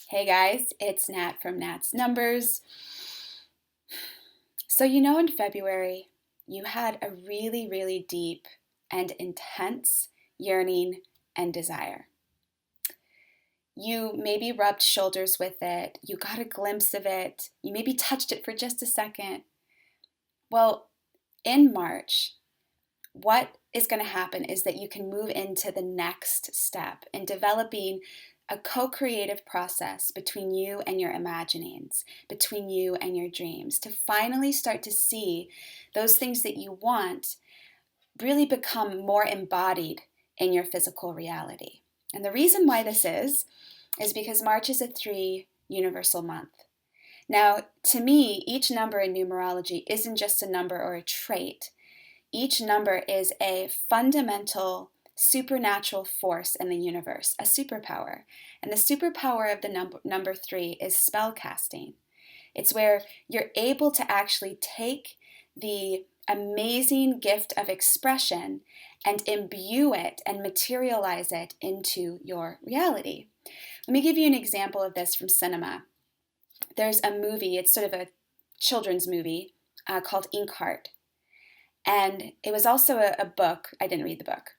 Hey guys, it's Nat from Nat's Numbers. So, in February, you had a really, really deep and intense yearning and desire. You maybe rubbed shoulders with it, you got a glimpse of it, you maybe touched it for just a second. Well, in March, what is going to happen is that you can move into the next step in developing a co-creative process between you and your imaginings, between you and your dreams, to finally start to see those things that you want really become more embodied in your physical reality. And the reason why this is because March is a 3 universal month. Now, to me, each number in numerology isn't just a number or a trait. Each number is a fundamental supernatural force in the universe, a superpower. And the superpower of the number 3 is spellcasting. It's where you're able to actually take the amazing gift of expression and imbue it and materialize it into your reality. Let me give you an example of this from cinema. There's a movie, it's sort of a children's movie called Inkheart. And it was also a book. I didn't read the book.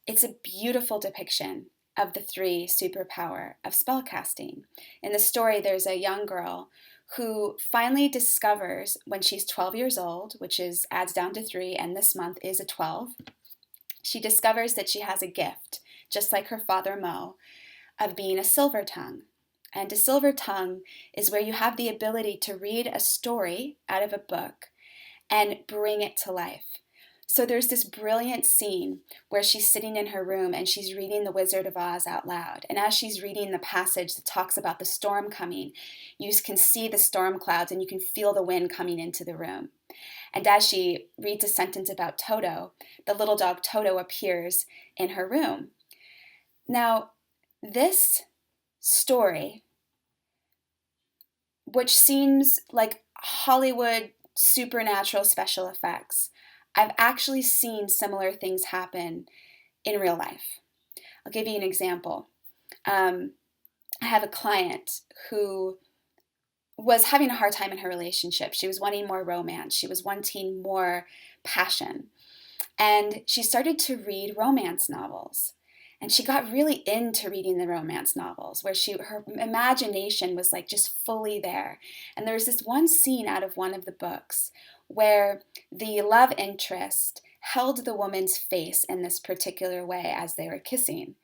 It's a beautiful depiction of the 3 superpower of spellcasting. In the story, there's a young girl who finally discovers when she's 12 years old, which adds down to 3, and this month is a 12. She discovers that she has a gift, just like her father Mo, of being a silver tongue. And a silver tongue is where you have the ability to read a story out of a book and bring it to life. So there's this brilliant scene where she's sitting in her room and she's reading The Wizard of Oz out loud. And as she's reading the passage that talks about the storm coming, you can see the storm clouds and you can feel the wind coming into the room. And as she reads a sentence about Toto, the little dog Toto appears in her room. Now, this story, which seems like Hollywood supernatural special effects, I've actually seen similar things happen in real life. I'll give you an example. I have a client who was having a hard time in her relationship. She was wanting more romance. She was wanting more passion. And she started to read romance novels. And she got really into reading the romance novels where her imagination was like just fully there. And there was this one scene out of one of the books where the love interest held the woman's face in this particular way as they were kissing.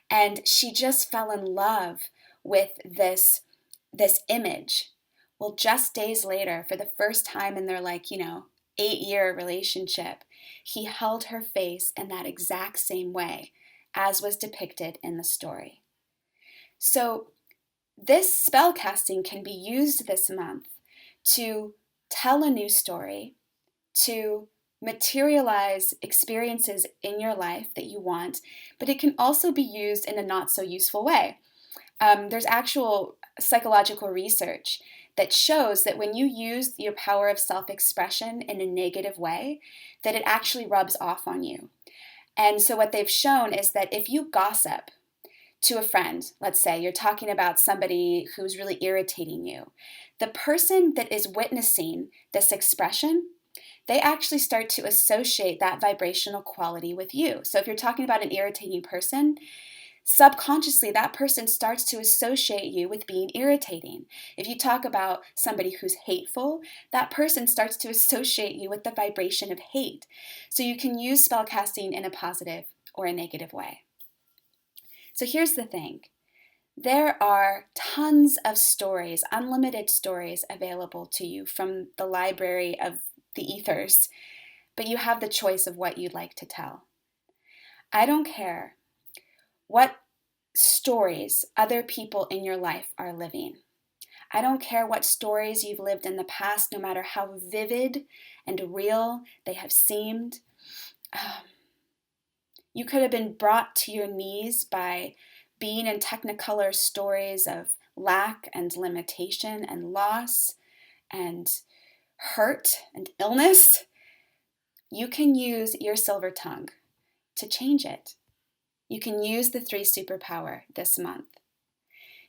And she just fell in love with this image. Well, just days later, for the first time in their 8-year relationship, he held her face in that exact same way as was depicted in the story. So this spellcasting can be used this month to tell a new story, to materialize experiences in your life that you want, but it can also be used in a not so useful way. There's actual psychological research that shows that when you use your power of self-expression in a negative way, that it actually rubs off on you. And so what they've shown is that if you gossip to a friend, let's say you're talking about somebody who's really irritating you, the person that is witnessing this expression, they actually start to associate that vibrational quality with you. So if you're talking about an irritating person, subconsciously that person starts to associate you with being irritating. If you talk about somebody who's hateful, that person starts to associate you with the vibration of hate. So you can use spellcasting in a positive or a negative way. So here's the thing. There are tons of stories, unlimited stories available to you from the library of the ethers, but you have the choice of what you'd like to tell. I don't care what stories other people in your life are living. I don't care what stories you've lived in the past, no matter how vivid and real they have seemed. You could have been brought to your knees by being in Technicolor stories of lack and limitation and loss and hurt and illness. You can use your silver tongue to change it. You can use the 3 superpower this month.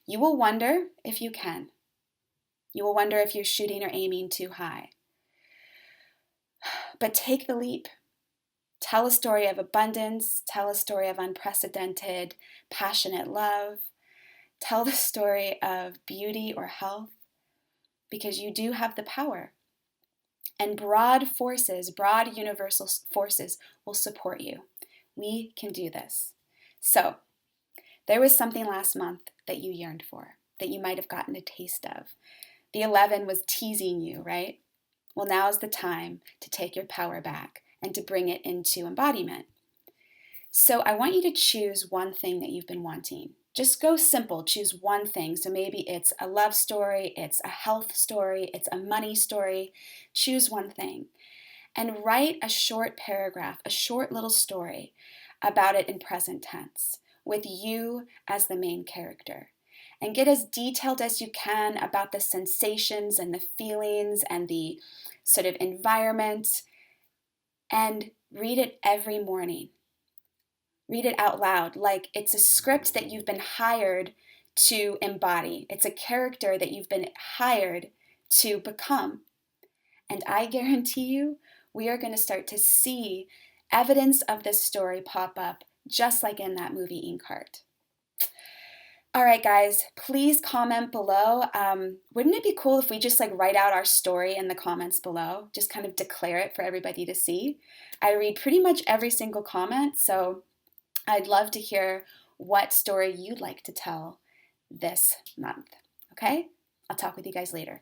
You will wonder if you can. You will wonder if you're shooting or aiming too high. But take the leap. Tell a story of abundance. Tell a story of unprecedented, passionate love. Tell the story of beauty or health, because you do have the power. And broad forces, broad universal forces will support you. We can do this. So, there was something last month that you yearned for, that you might have gotten a taste of. The 11 was teasing you, right? Well, now's the time to take your power back and to bring it into embodiment. So I want you to choose one thing that you've been wanting. Just go simple, choose one thing. So maybe it's a love story, it's a health story, it's a money story. Choose one thing and write a short paragraph, a short little story about it in present tense with you as the main character. And get as detailed as you can about the sensations and the feelings and the sort of environment, and read it every morning. Read it out loud like it's a script that you've been hired to embody. It's a character that you've been hired to become. And I guarantee you, we are going to start to see evidence of this story pop up just like in that movie Inkheart. All right, guys, please comment below. Wouldn't it be cool if we just write out our story in the comments below? Just kind of declare it for everybody to see. I read pretty much every single comment, so I'd love to hear what story you'd like to tell this month. Okay? I'll talk with you guys later.